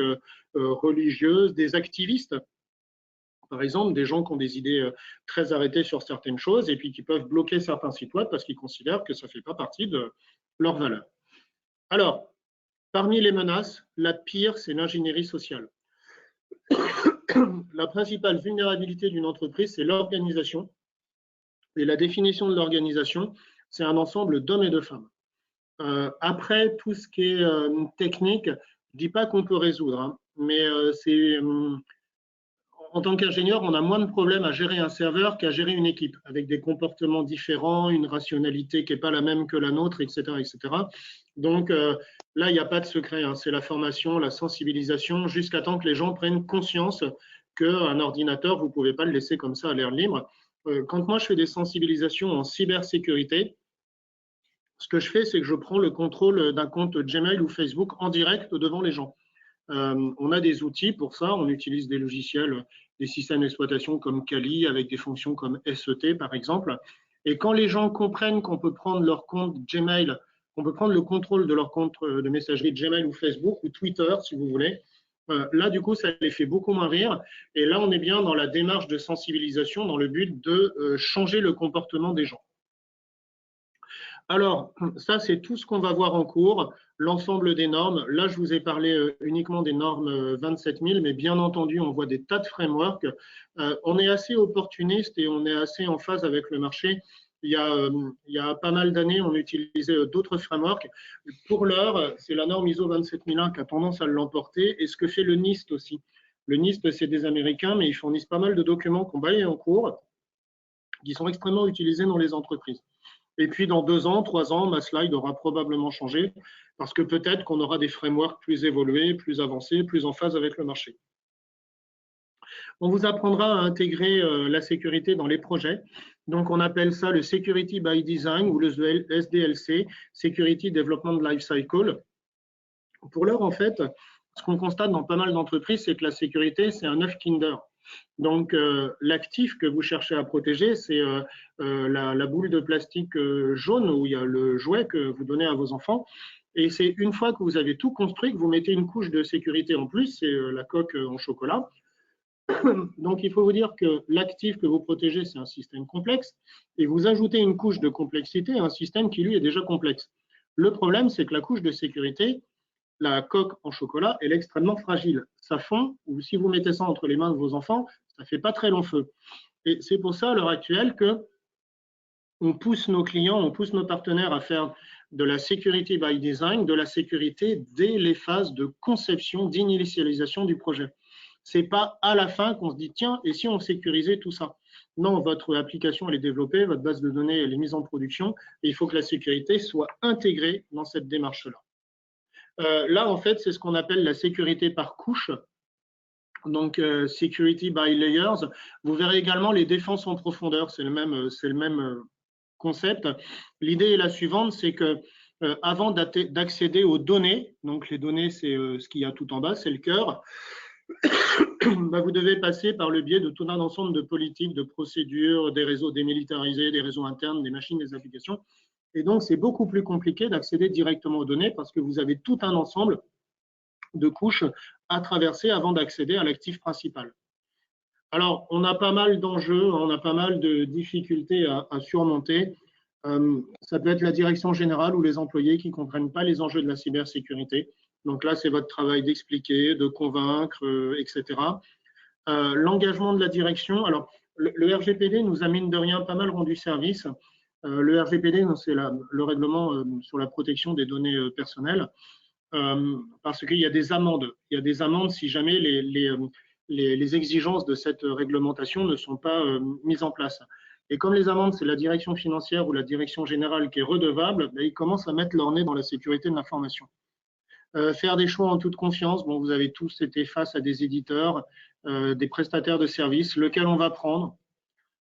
religieuses, des activistes. Par exemple, des gens qui ont des idées très arrêtées sur certaines choses et puis qui peuvent bloquer certains sites web parce qu'ils considèrent que ça ne fait pas partie de leurs valeurs. Alors, parmi les menaces, la pire, c'est l'ingénierie sociale. La principale vulnérabilité d'une entreprise, c'est l'organisation. Et la définition de l'organisation, c'est un ensemble d'hommes et de femmes. Après, tout ce qui est technique, je ne dis pas qu'on peut résoudre, hein, mais en tant qu'ingénieur, on a moins de problèmes à gérer un serveur qu'à gérer une équipe, avec des comportements différents, une rationalité qui n'est pas la même que la nôtre, etc. etc. Donc là, il n'y a pas de secret, hein. C'est la formation, la sensibilisation, jusqu'à temps que les gens prennent conscience qu'un ordinateur, vous ne pouvez pas le laisser comme ça à l'air libre. Quand moi, je fais des sensibilisations en cybersécurité, ce que je fais, c'est que je prends le contrôle d'un compte Gmail ou Facebook en direct devant les gens. On a des outils pour ça, on utilise des logiciels, des systèmes d'exploitation comme Kali, avec des fonctions comme SET par exemple. Et quand les gens comprennent qu'on peut prendre leur compte Gmail on peut prendre le contrôle de leur compte de messagerie Gmail ou Facebook ou Twitter, si vous voulez. Là, du coup, ça les fait beaucoup moins rire. Et là, on est bien dans la démarche de sensibilisation, dans le but de changer le comportement des gens. Alors, ça, c'est tout ce qu'on va voir en cours, l'ensemble des normes. Là, je vous ai parlé uniquement des normes 27000, mais bien entendu, on voit des tas de frameworks. On est assez opportuniste et on est assez en phase avec le marché. Il y a pas mal d'années, on utilisait d'autres frameworks. Pour l'heure, c'est la norme ISO 27001 qui a tendance à l'emporter, et ce que fait le NIST aussi. Le NIST, c'est des Américains, mais ils fournissent pas mal de documents qu'on va aller en cours, qui sont extrêmement utilisés dans les entreprises. Et puis, dans 2 ans, 3 ans, ma slide aura probablement changé parce que peut-être qu'on aura des frameworks plus évolués, plus avancés, plus en phase avec le marché. On vous apprendra à intégrer la sécurité dans les projets. Donc, on appelle ça le Security by Design ou le SDLC, Security Development Lifecycle. Pour l'heure, en fait, ce qu'on constate dans pas mal d'entreprises, c'est que la sécurité, c'est un œuf Kinder. Donc, l'actif que vous cherchez à protéger, c'est la boule de plastique jaune où il y a le jouet que vous donnez à vos enfants. Et c'est une fois que vous avez tout construit que vous mettez une couche de sécurité en plus, c'est la coque en chocolat. Donc, il faut vous dire que l'actif que vous protégez, c'est un système complexe, et vous ajoutez une couche de complexité à un système qui, lui, est déjà complexe. Le problème, c'est que la couche de sécurité, la coque en chocolat, elle est extrêmement fragile. Ça fond, ou si vous mettez ça entre les mains de vos enfants, ça ne fait pas très long feu. Et c'est pour ça, à l'heure actuelle, qu'on pousse nos clients, on pousse nos partenaires à faire de la security by design, de la sécurité dès les phases de conception, d'initialisation du projet. Ce n'est pas à la fin qu'on se dit, tiens, et si on sécurisait tout ça? Non, votre application, elle est développée, votre base de données, elle est mise en production, et il faut que la sécurité soit intégrée dans cette démarche-là. Là, en fait, c'est ce qu'on appelle la sécurité par couche. Donc, security by layers. Vous verrez également les défenses en profondeur. C'est le même concept. L'idée est la suivante, c'est que avant d'accéder aux données, donc les données, c'est ce qu'il y a tout en bas, c'est le cœur, vous devez passer par le biais de tout un ensemble de politiques, de procédures, des réseaux démilitarisés, des réseaux internes, des machines, des applications. Et donc, c'est beaucoup plus compliqué d'accéder directement aux données parce que vous avez tout un ensemble de couches à traverser avant d'accéder à l'actif principal. Alors, on a pas mal d'enjeux, on a pas mal de difficultés à surmonter. Ça peut être la direction générale ou les employés qui ne comprennent pas les enjeux de la cybersécurité. Donc là, c'est votre travail d'expliquer, de convaincre, etc. L'engagement de la direction. Alors, le RGPD nous a mine de rien pas mal rendu service. Le RGPD, c'est le règlement sur la protection des données personnelles, parce qu'il y a des amendes. Il y a des amendes si jamais les exigences de cette réglementation ne sont pas mises en place. Et comme les amendes, c'est la direction financière ou la direction générale qui est redevable, ils commencent à mettre leur nez dans la sécurité de l'information. Faire des choix en toute confiance. Bon, vous avez tous été face à des éditeurs, des prestataires de services, lequel on va prendre.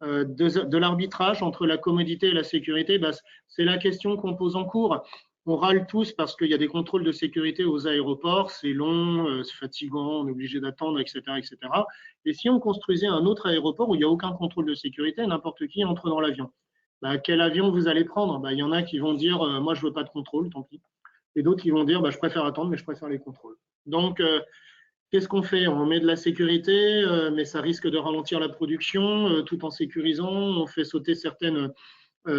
De l'arbitrage entre la commodité et la sécurité, c'est la question qu'on pose en cours. On râle tous parce qu'il y a des contrôles de sécurité aux aéroports, c'est long, c'est fatigant, on est obligé d'attendre, etc., etc. Et si on construisait un autre aéroport où il n'y a aucun contrôle de sécurité, n'importe qui entre dans l'avion. Quel avion vous allez prendre? Il y en a qui vont dire moi je veux pas de contrôle, tant pis. Et d'autres qui vont dire je préfère attendre, mais je préfère les contrôles. Donc qu'est-ce qu'on fait? On met de la sécurité, mais ça risque de ralentir la production tout en sécurisant. On fait sauter certaines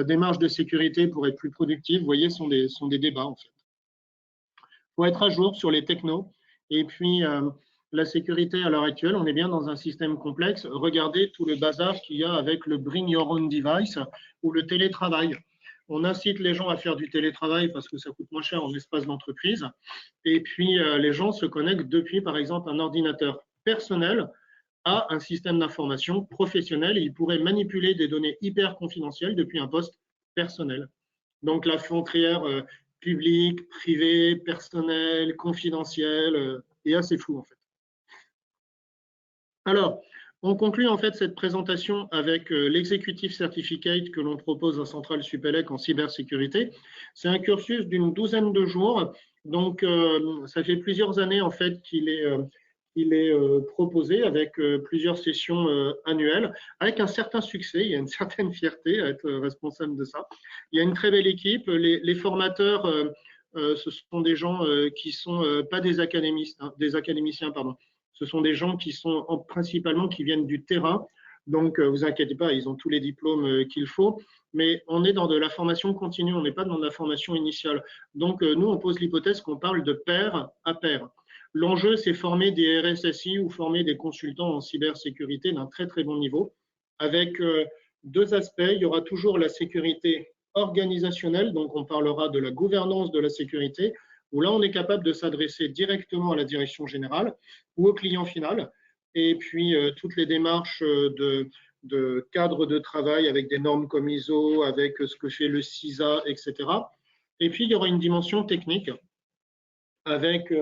démarches de sécurité pour être plus productif. Vous voyez, sont des débats en fait. Il faut être à jour sur les technos. Et puis, la sécurité à l'heure actuelle, on est bien dans un système complexe. Regardez tout le bazar qu'il y a avec le Bring Your Own Device ou le télétravail. On incite les gens à faire du télétravail parce que ça coûte moins cher en espace d'entreprise. Et puis, les gens se connectent depuis, par exemple, un ordinateur personnel à un système d'information professionnel. Et ils pourraient manipuler des données hyper confidentielles depuis un poste personnel. Donc, la frontière publique, privée, personnelle, confidentielle est assez floue, en fait. Alors, on conclut en fait cette présentation avec l'Executive Certificate que l'on propose à Centrale Supélec en cybersécurité. C'est un cursus d'une 12aine de jours. Donc, ça fait plusieurs années en fait qu'il il est proposé avec plusieurs sessions annuelles, avec un certain succès. Il y a une certaine fierté à être responsable de ça. Il y a une très belle équipe. Les formateurs, ce sont des gens qui sont pas des académistes, hein, des académiciens, pardon. Ce sont des gens qui sont principalement qui viennent du terrain. Donc, vous inquiétez pas, ils ont tous les diplômes qu'il faut. Mais on est dans de la formation continue, on n'est pas dans de la formation initiale. Donc, nous, on pose l'hypothèse qu'on parle de pair à pair. L'enjeu, c'est former des RSSI ou former des consultants en cybersécurité d'un très, très bon niveau, avec deux aspects. Il y aura toujours la sécurité organisationnelle, donc on parlera de la gouvernance de la sécurité, où là, on est capable de s'adresser directement à la direction générale ou au client final. Et puis, toutes les démarches de cadre de travail avec des normes comme ISO, avec ce que fait le CISA, etc. Et puis, il y aura une dimension technique avec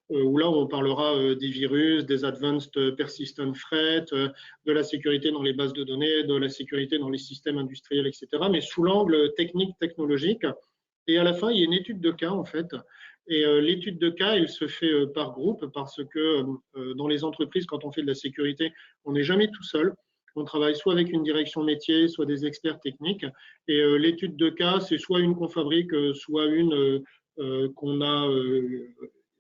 où là on parlera des virus, des advanced persistent threats, de la sécurité dans les bases de données, de la sécurité dans les systèmes industriels, etc. Mais sous l'angle technique, technologique. Et à la fin, il y a une étude de cas en fait. Et l'étude de cas, elle se fait par groupe parce que dans les entreprises, quand on fait de la sécurité, on n'est jamais tout seul. On travaille soit avec une direction métier, soit des experts techniques. Et l'étude de cas, c'est soit une qu'on fabrique, soit une qu'on a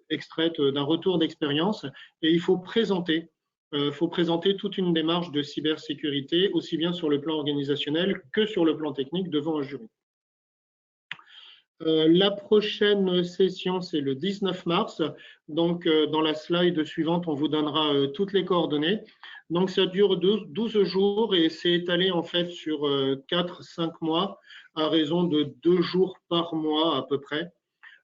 extraite d'un retour d'expérience. Et il faut présenter toute une démarche de cybersécurité, aussi bien sur le plan organisationnel que sur le plan technique, devant un jury. La prochaine session, c'est le 19 mars. Donc, dans la slide suivante, on vous donnera toutes les coordonnées. Donc, ça dure 12 jours et c'est étalé en fait sur 4-5 mois à raison de 2 jours par mois à peu près.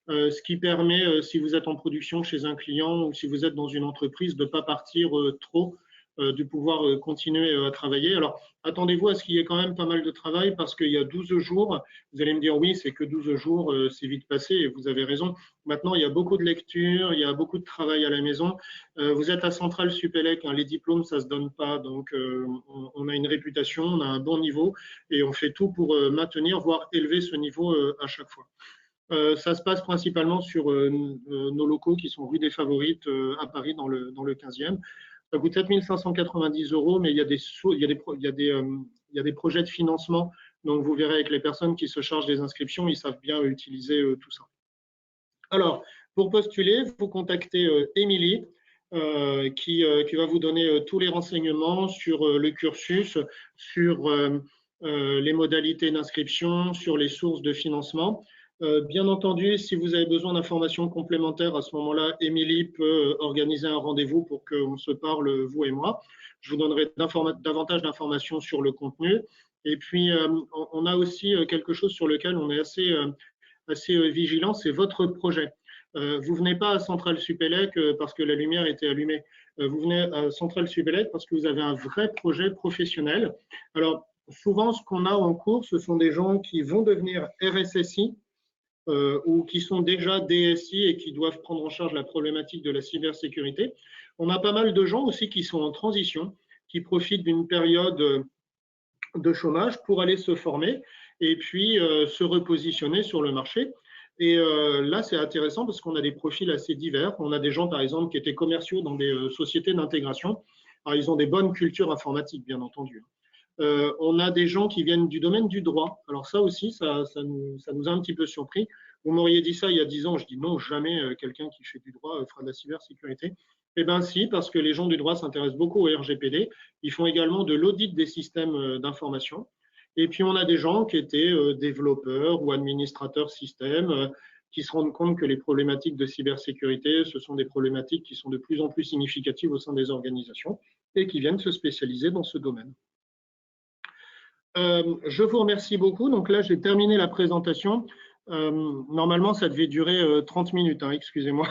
Ce qui permet, si vous êtes en production chez un client ou si vous êtes dans une entreprise, de ne pas partir trop, de pouvoir continuer à travailler. Alors, attendez-vous à ce qu'il y ait quand même pas mal de travail parce qu'il y a 12 jours. Vous allez me dire, oui, c'est que 12 jours, c'est vite passé, et vous avez raison. Maintenant, il y a beaucoup de lectures, il y a beaucoup de travail à la maison. Vous êtes à Centrale Supélec, hein, les diplômes, ça ne se donne pas. Donc, on a une réputation, on a un bon niveau et on fait tout pour maintenir, voire élever ce niveau à chaque fois. Ça se passe principalement sur nos locaux qui sont rue des Favorites à Paris dans le 15e. Ça coûte 7 590 €, mais il y a des projets de financement. Donc, vous verrez avec les personnes qui se chargent des inscriptions, ils savent bien utiliser tout ça. Alors, pour postuler, vous contactez Émilie, qui va vous donner tous les renseignements sur le cursus, sur les modalités d'inscription, sur les sources de financement. Bien entendu, si vous avez besoin d'informations complémentaires, à ce moment-là, Émilie peut organiser un rendez-vous pour qu'on se parle, vous et moi. Je vous donnerai davantage d'informations sur le contenu. Et puis, on a aussi quelque chose sur lequel on est assez vigilant, c'est votre projet. Vous venez pas à Centrale Supélec parce que la lumière était allumée. Vous venez à Centrale Supélec parce que vous avez un vrai projet professionnel. Alors, souvent, ce qu'on a en cours, ce sont des gens qui vont devenir RSSI, ou qui sont déjà DSI et qui doivent prendre en charge la problématique de la cybersécurité. On a pas mal de gens aussi qui sont en transition, qui profitent d'une période de chômage pour aller se former et puis se repositionner sur le marché. Et là, c'est intéressant parce qu'on a des profils assez divers. On a des gens, par exemple, qui étaient commerciaux dans des sociétés d'intégration. Alors, ils ont des bonnes cultures informatiques, bien entendu. On a des gens qui viennent du domaine du droit. Alors ça aussi, ça nous a un petit peu surpris. Vous m'auriez dit ça il y a 10 ans, je dis non, jamais quelqu'un qui fait du droit fera de la cybersécurité. Eh bien si, parce que les gens du droit s'intéressent beaucoup au RGPD. Ils font également de l'audit des systèmes d'information. Et puis on a des gens qui étaient développeurs ou administrateurs systèmes, qui se rendent compte que les problématiques de cybersécurité, ce sont des problématiques qui sont de plus en plus significatives au sein des organisations et qui viennent se spécialiser dans ce domaine. Je vous remercie beaucoup. Donc là, j'ai terminé la présentation. Normalement, ça devait durer 30 minutes, hein, excusez-moi.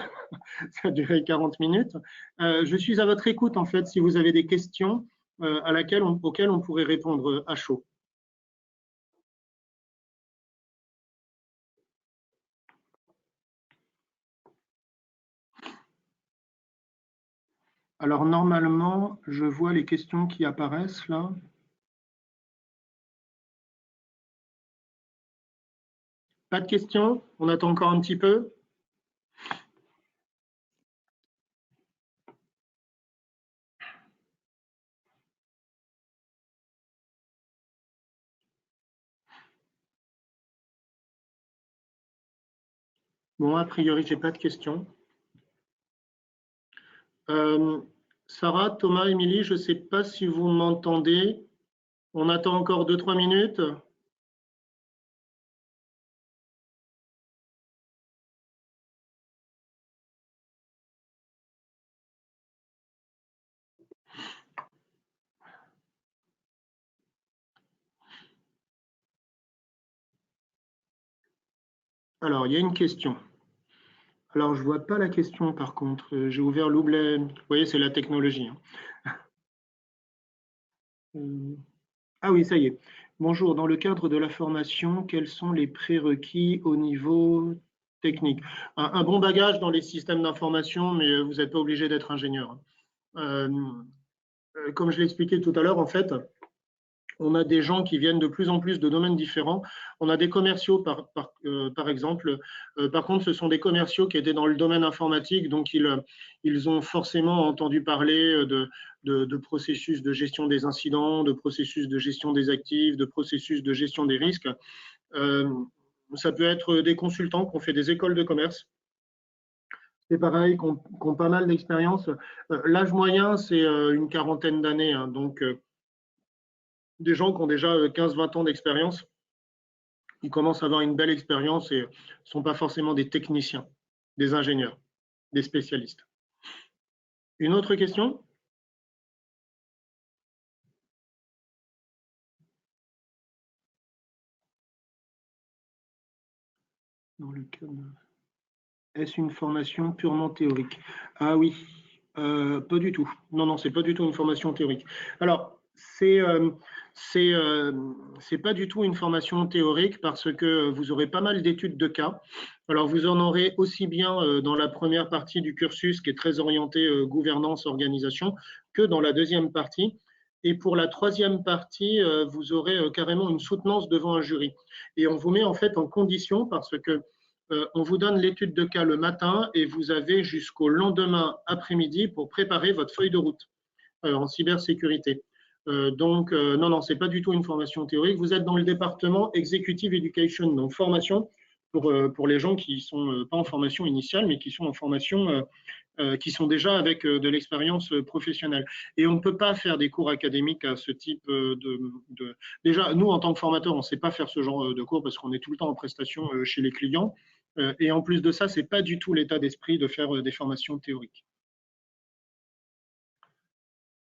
Ça a duré 40 minutes. Je suis à votre écoute, en fait, si vous avez des questions auxquelles on pourrait répondre à chaud. Alors, normalement, je vois les questions qui apparaissent là. Pas de questions? On attend encore un petit peu? Bon, a priori, j'ai pas de questions. Euh, Sarah, Thomas, Émilie, je ne sais pas si vous m'entendez. On attend encore 2-3 minutes. Alors, il y a une question. Alors, je ne vois pas la question par contre. J'ai ouvert l'oublet. Vous voyez, c'est la technologie, hein. Euh, Ah oui, ça y est. Bonjour, dans le cadre de la formation, quels sont les prérequis au niveau technique? Un bon bagage dans les systèmes d'information, mais vous n'êtes pas obligé d'être ingénieur, hein. Comme je l'ai expliqué tout à l'heure, en fait, on a des gens qui viennent de plus en plus de domaines différents. On a des commerciaux, par exemple. Par contre, ce sont des commerciaux qui étaient dans le domaine informatique, donc ils ont forcément entendu parler de processus de gestion des incidents, de processus de gestion des actifs, de processus de gestion des risques. Euh, Ça peut être des consultants qui ont fait des écoles de commerce. C'est pareil, qui ont pas mal d'expérience. L'âge moyen, c'est une quarantaine d'années, hein, donc des gens qui ont déjà 15-20 ans d'expérience, ils commencent à avoir une belle expérience et ne sont pas forcément des techniciens, des ingénieurs, des spécialistes. Une autre question? Dans le cadre... Est-ce une formation purement théorique? Ah oui, pas du tout. Non, non, c'est pas du tout une formation théorique. Alors, c'est c'est pas du tout une formation théorique parce que vous aurez pas mal d'études de cas. Alors, vous en aurez aussi bien dans la première partie du cursus qui est très orientée gouvernance, organisation, que dans la deuxième partie. Et pour la troisième partie, vous aurez carrément une soutenance devant un jury. Et on vous met en fait en condition parce que on vous donne l'étude de cas le matin et vous avez jusqu'au lendemain après-midi pour préparer votre feuille de route en cybersécurité. Non, non, c'est pas du tout une formation théorique. Vous êtes dans le département Executive Education, donc formation pour les gens qui sont pas en formation initiale, mais qui sont en formation, qui sont déjà avec de l'expérience professionnelle. Et on ne peut pas faire des cours académiques à ce type de... Déjà, nous, en tant que formateurs, on ne sait pas faire ce genre de cours parce qu'on est tout le temps en prestation chez les clients. Et en plus de ça, ce n'est pas du tout l'état d'esprit de faire des formations théoriques.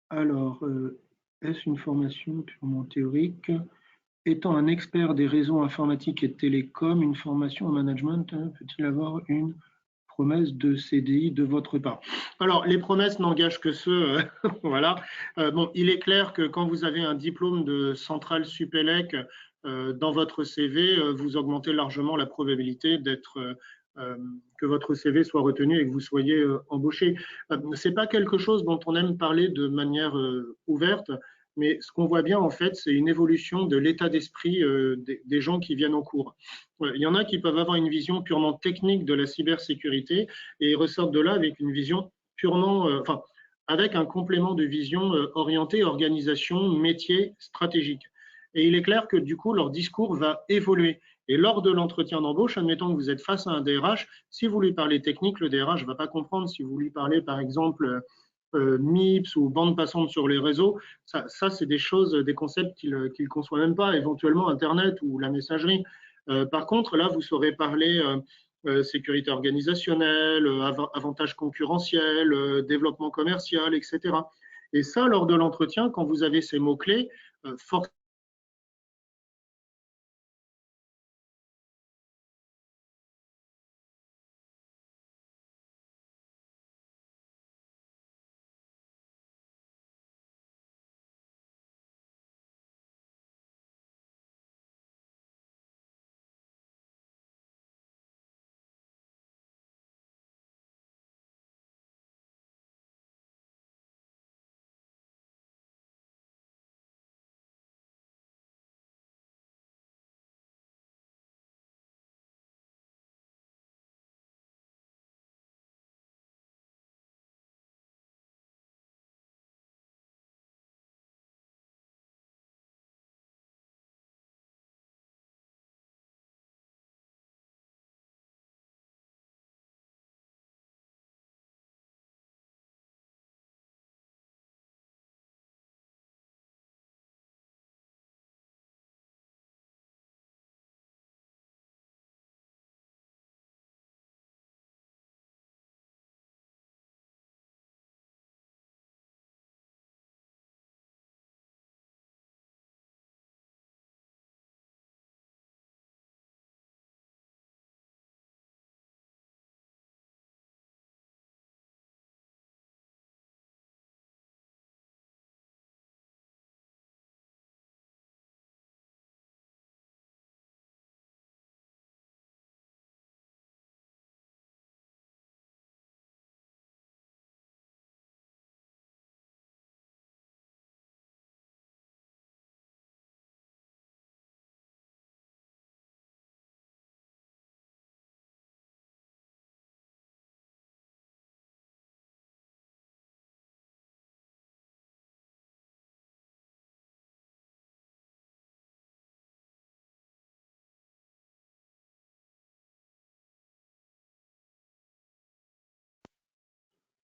Alors, est-ce une formation purement théorique? Étant un expert des réseaux informatiques et télécoms, une formation en management peut-il avoir une promesse de CDI de votre part? Alors, les promesses n'engagent que ceux, voilà. Bon, il est clair que quand vous avez un diplôme de Centrale Supélec dans votre CV, vous augmentez largement la probabilité que votre CV soit retenu et que vous soyez embauché. C'est pas quelque chose dont on aime parler de manière ouverte, mais ce qu'on voit bien en fait, c'est une évolution de l'état d'esprit des gens qui viennent en cours. Il y en a qui peuvent avoir une vision purement technique de la cybersécurité et ils ressortent de là avec une vision purement, enfin, avec un complément de vision orientée organisation, métier, stratégique. Et il est clair que du coup, leur discours va évoluer. Et lors de l'entretien d'embauche, admettons que vous êtes face à un DRH, si vous lui parlez technique, le DRH ne va pas comprendre. Si vous lui parlez, par exemple, MIPS ou bande passante sur les réseaux, ça c'est des choses, des concepts qu'il ne conçoit même pas, éventuellement Internet ou la messagerie. Par contre, là, vous saurez parler sécurité organisationnelle, avantages concurrentiels, développement commercial, etc. Et ça, lors de l'entretien, quand vous avez ces mots-clés, forcément,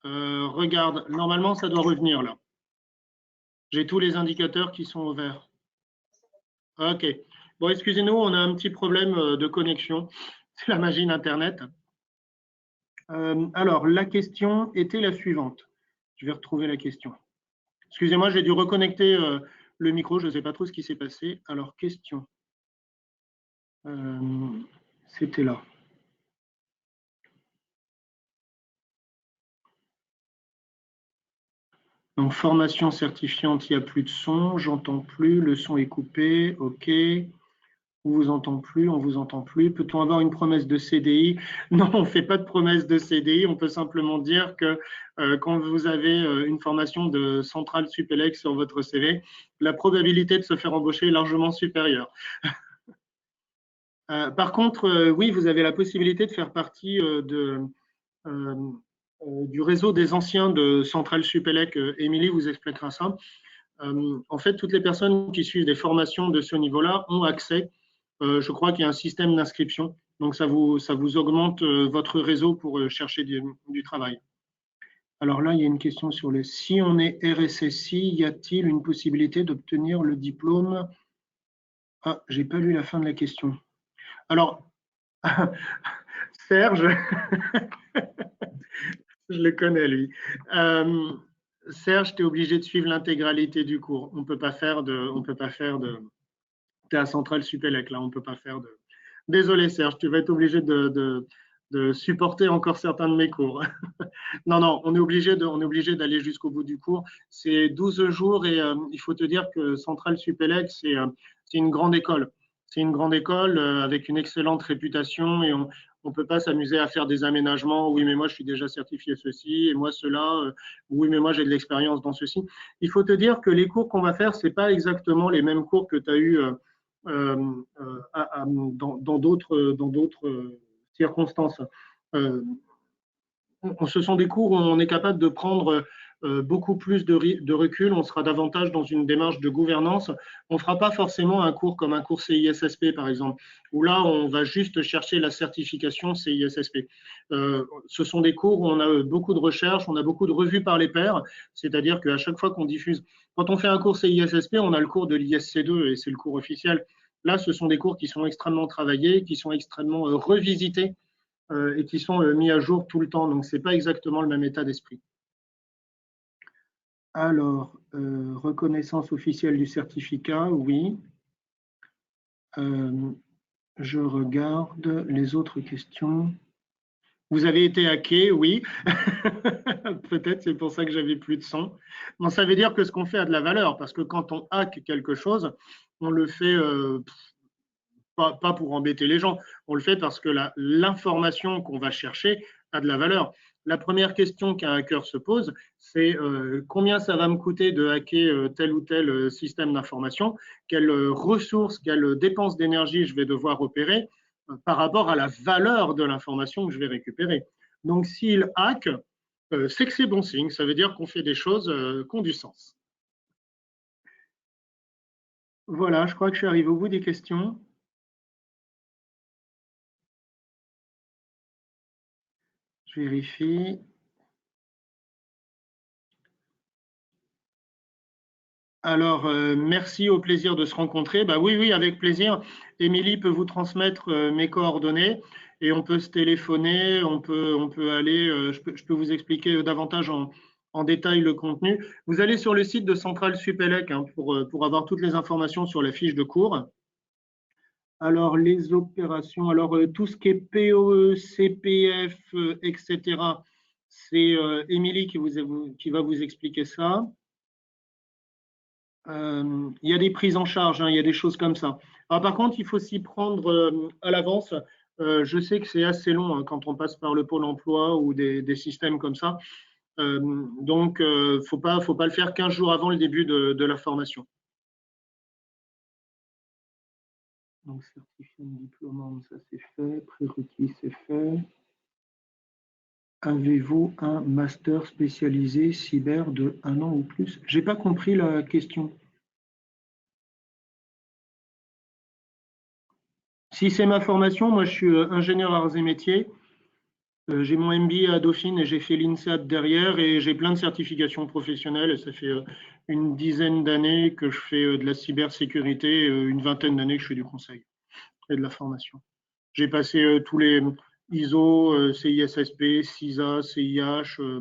Regarde, normalement, ça doit revenir là. J'ai tous les indicateurs qui sont au vert. OK. Bon, excusez-nous, on a un petit problème de connexion. C'est la magie d'Internet. Alors, la question était la suivante. Je vais retrouver la question. Excusez-moi, j'ai dû reconnecter le micro, je ne sais pas trop ce qui s'est passé. Alors, question. C'était là. Donc, formation certifiante, il n'y a plus de son, j'entends plus, le son est coupé, OK. On vous entend plus, on vous entend plus. Peut-on avoir une promesse de CDI? Non, on ne fait pas de promesse de CDI. On peut simplement dire que quand vous avez une formation de centrale Supélec sur votre CV, la probabilité de se faire embaucher est largement supérieure. Par contre, oui, vous avez la possibilité de faire partie du réseau des anciens de Centrale Supélec. Émilie vous expliquera ça. En fait, toutes les personnes qui suivent des formations de ce niveau-là ont accès. Je crois qu'il y a un système d'inscription. Donc, ça vous augmente votre réseau pour chercher du travail. Alors là, il y a une question sur le si on est RSSI, y a-t-il une possibilité d'obtenir le diplôme? Ah, j'ai pas lu la fin de la question. Alors, Serge, je le connais lui. Serge, tu es obligé de suivre l'intégralité du cours. On peut pas faire de, tu es à Centrale Supélec là, on peut pas faire de. Désolé Serge, tu vas être obligé de supporter encore certains de mes cours. Non, non, on est obligé d'aller jusqu'au bout du cours. C'est 12 jours et il faut te dire que Centrale Supélec, c'est une grande école. C'est une grande école avec une excellente réputation et on ne peut pas s'amuser à faire des aménagements. Oui, mais moi, je suis déjà certifié ceci et moi, cela. Oui, mais moi, j'ai de l'expérience dans ceci. Il faut te dire que les cours qu'on va faire, ce n'est pas exactement les mêmes cours que tu as eu dans d'autres circonstances. Ce sont des cours où on est capable de prendre beaucoup plus de recul, on sera davantage dans une démarche de gouvernance. On ne fera pas forcément un cours comme un cours CISSP, par exemple, où là, on va juste chercher la certification CISSP. Ce sont des cours où on a beaucoup de recherches, on a beaucoup de revues par les pairs, c'est-à-dire qu'à chaque fois qu'on diffuse, quand on fait un cours CISSP, on a le cours de l'ISC2 et c'est le cours officiel. Là, ce sont des cours qui sont extrêmement travaillés, qui sont extrêmement revisités et qui sont mis à jour tout le temps. Donc, ce n'est pas exactement le même état d'esprit. Alors, reconnaissance officielle du certificat, oui. Je regarde les autres questions. Vous avez été hacké, oui. Peut-être c'est pour ça que j'avais plus de son. Bon, ça veut dire que ce qu'on fait a de la valeur, parce que quand on hack quelque chose, on le fait pas pour embêter les gens, on le fait parce que l'information qu'on va chercher a de la valeur. La première question qu'un hacker se pose, c'est combien ça va me coûter de hacker tel ou tel système d'information, quelles ressources, quelles dépenses d'énergie je vais devoir opérer par rapport à la valeur de l'information que je vais récupérer. Donc s'il hack, c'est que c'est bon signe, ça veut dire qu'on fait des choses qui ont du sens. Voilà, je crois que je suis arrivé au bout des questions. Je vérifie. Alors, merci, au plaisir de se rencontrer. Bah oui, oui, avec plaisir. Émilie peut vous transmettre mes coordonnées et on peut se téléphoner, on peut aller, je peux vous expliquer davantage en détail le contenu. Vous allez sur le site de Centrale Supélec hein, pour avoir toutes les informations sur la fiche de cours. Alors, les opérations, alors tout ce qui est POE, CPF, etc., c'est Émilie qui va vous expliquer ça. Il y a des prises en charge, hein, il y a des choses comme ça. Alors, par contre, il faut s'y prendre à l'avance. Je sais que c'est assez long hein, quand on passe par le pôle emploi ou des systèmes comme ça. Donc, faut pas le faire 15 jours avant le début de la formation. Donc, certificat diplômant, ça c'est fait. Prérequis, c'est fait. Avez-vous un master spécialisé cyber de 1 an ou plus? J'ai pas compris la question. Si c'est ma formation, moi je suis ingénieur arts et métiers. J'ai mon MBA à Dauphine et j'ai fait l'INSEAD derrière et j'ai plein de certifications professionnelles. Et ça fait une dizaine d'années que je fais de la cybersécurité, une vingtaine d'années que je fais du conseil et de la formation. J'ai passé tous les ISO, CISSP, CISA, CIH, je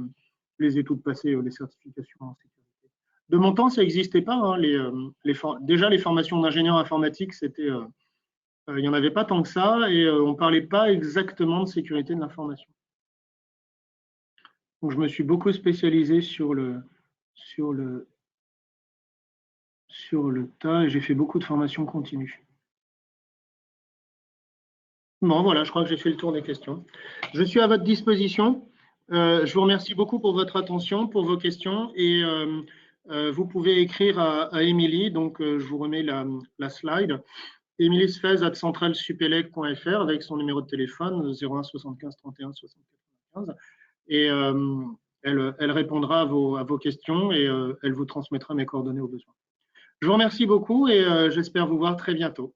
les ai toutes passées, les certifications en sécurité. De mon temps, ça n'existait pas. Hein, déjà, les formations d'ingénieur informatique, il n'y en avait pas tant que ça et on ne parlait pas exactement de sécurité de l'information. Donc, je me suis beaucoup spécialisé sur le tas et j'ai fait beaucoup de formations continues. Bon, voilà, je crois que j'ai fait le tour des questions. Je suis à votre disposition. Je vous remercie beaucoup pour votre attention, pour vos questions et vous pouvez écrire à Émilie, donc je vous remets la slide, emiliesfez@centralsupélec.fr avec son numéro de téléphone 01 75 31 64 95 et elle répondra à vos questions et elle vous transmettra mes coordonnées au besoin. Je vous remercie beaucoup et j'espère vous voir très bientôt.